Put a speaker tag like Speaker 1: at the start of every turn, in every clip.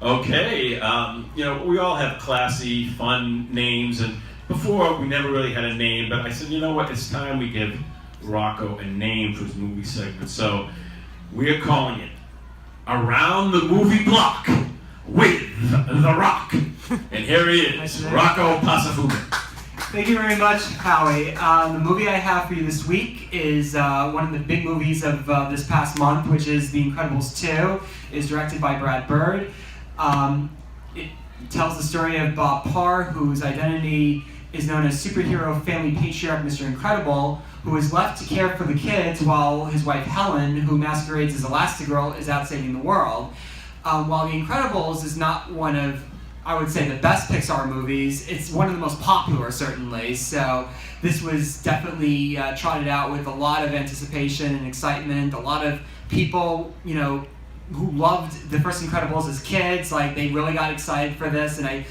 Speaker 1: Okay, we all have classy, fun names, and before we never really had a name, but I said, you know what, it's time we give Rocco a name for his movie segment. So we're calling it Around the Movie Block with The Rock. And here he is, Rocco Pasafuga.
Speaker 2: Thank you very much, Howie. The movie I have for you this week is one of the big movies of this past month, which is The Incredibles 2. It's directed by Brad Bird. It tells the story of Bob Parr, whose identity is known as superhero family patriarch Mr. Incredible, who is left to care for the kids while his wife Helen, who masquerades as Elastigirl, is out saving the world. While The Incredibles is not one of, I would say, the best Pixar movies, it's one of the most popular, certainly. So this was definitely trotted out with a lot of anticipation and excitement. A lot of people, who loved the first Incredibles as kids, like they really got excited for this. And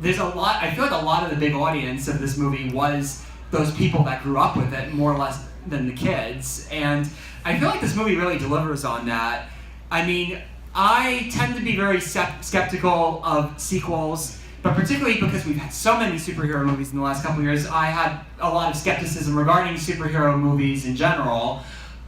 Speaker 2: there's a lot. I feel like a lot of the big audience of this movie was those people that grew up with it more or less than the kids. And I feel like this movie really delivers on that. I mean, I tend to be very skeptical of sequels, but particularly because we've had so many superhero movies in the last couple of years, I had a lot of skepticism regarding superhero movies in general.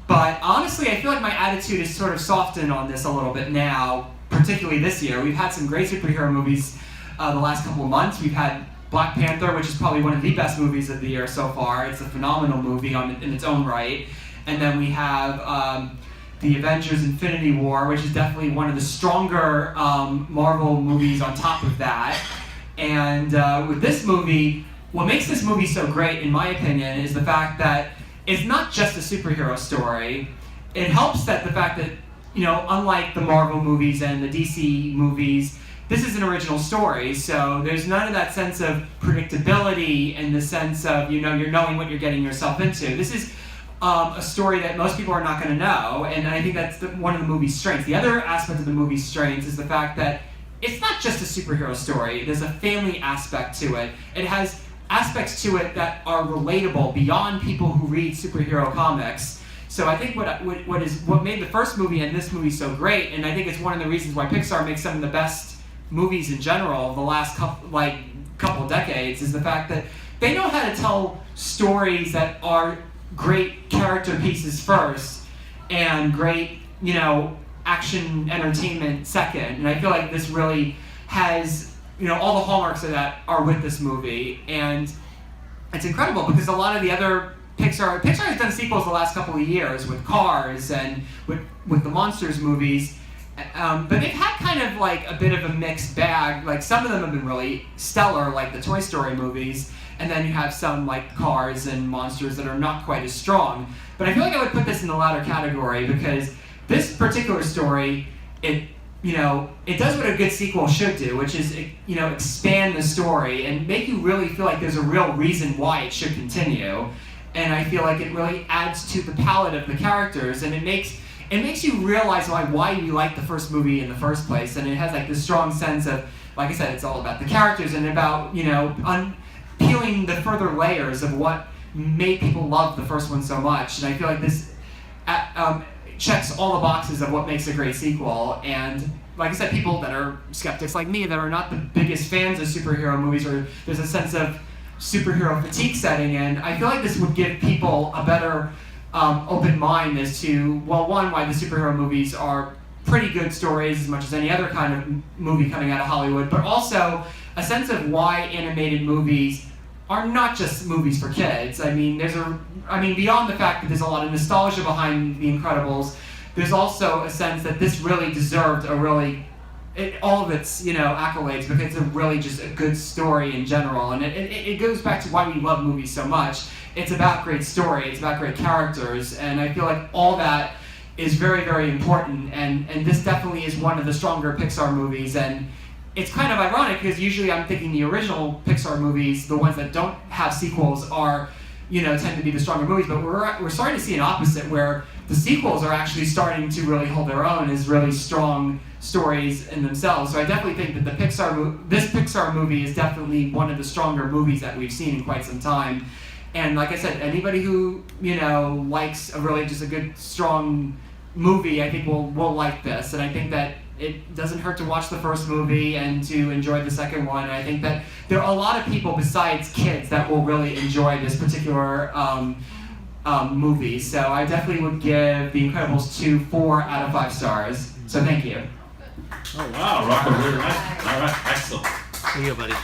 Speaker 2: But honestly, I feel like my attitude is sort of softened on this a little bit now, particularly this year. We've had some great superhero movies the last couple of months. We've had Black Panther, which is probably one of the best movies of the year so far. It's a phenomenal movie in its own right. And then we have the Avengers Infinity War, which is definitely one of the stronger Marvel movies on top of that. And with this movie, what makes this movie so great, in my opinion, is the fact that it's not just a superhero story. It helps that the fact that, unlike the Marvel movies and the DC movies, this is an original story. So there's none of that sense of predictability and the sense of, you're knowing what you're getting yourself into. This is a story that most people are not going to know, and I think that's one of the movie's strengths. The other aspect of the movie's strengths is the fact that it's not just a superhero story. There's a family aspect to it. It has aspects to it that are relatable beyond people who read superhero comics. So I think what made the first movie and this movie so great, and I think it's one of the reasons why Pixar makes some of the best movies in general of the last couple of decades, is the fact that they know how to tell stories that are great character pieces first and great, action entertainment second. And I feel like this really has, all the hallmarks of that are with this movie. And it's incredible because a lot of the other Pixar has done sequels the last couple of years with Cars and with the Monsters movies. But they've had kind of like a bit of a mixed bag. Like some of them have been really stellar, like the Toy Story movies. And then you have some like Cars and Monsters that are not quite as strong. But I feel like I would put this in the latter category because this particular story, it does what a good sequel should do, which is, expand the story and make you really feel like there's a real reason why it should continue. And I feel like it really adds to the palette of the characters, and it makes you realize why you like the first movie in the first place. And it has like this strong sense of, like I said, it's all about the characters and about, peeling the further layers of what made people love the first one so much. And I feel like this checks all the boxes of what makes a great sequel. And like I said, people that are skeptics like me, that are not the biggest fans of superhero movies, or there's a sense of superhero fatigue setting in, I feel like this would give people a better open mind as to, well, one, why the superhero movies are pretty good stories as much as any other kind of movie coming out of Hollywood, but also a sense of why animated movies are not just movies for kids. I mean, beyond the fact that there's a lot of nostalgia behind The Incredibles, there's also a sense that this really deserved all of its, accolades, because it's really just a good story in general. And it goes back to why we love movies so much. It's about great story, it's about great characters, and I feel like all that is very, very important, and this definitely is one of the stronger Pixar movies. And it's kind of ironic because usually I'm thinking the original Pixar movies, the ones that don't have sequels, are, tend to be the stronger movies. But we're starting to see an opposite, where the sequels are actually starting to really hold their own as really strong stories in themselves. So I definitely think that this Pixar movie is definitely one of the stronger movies that we've seen in quite some time. And like I said, anybody who likes a really just a good strong movie, I think will like this. And I think that it doesn't hurt to watch the first movie and to enjoy the second one. And I think that there are a lot of people besides kids that will really enjoy this particular movie. So I definitely would give The Incredibles 2 4 out of 5 stars. So thank you.
Speaker 1: Oh wow, Rocco, really nice. All right, excellent.
Speaker 3: Here you go, buddy.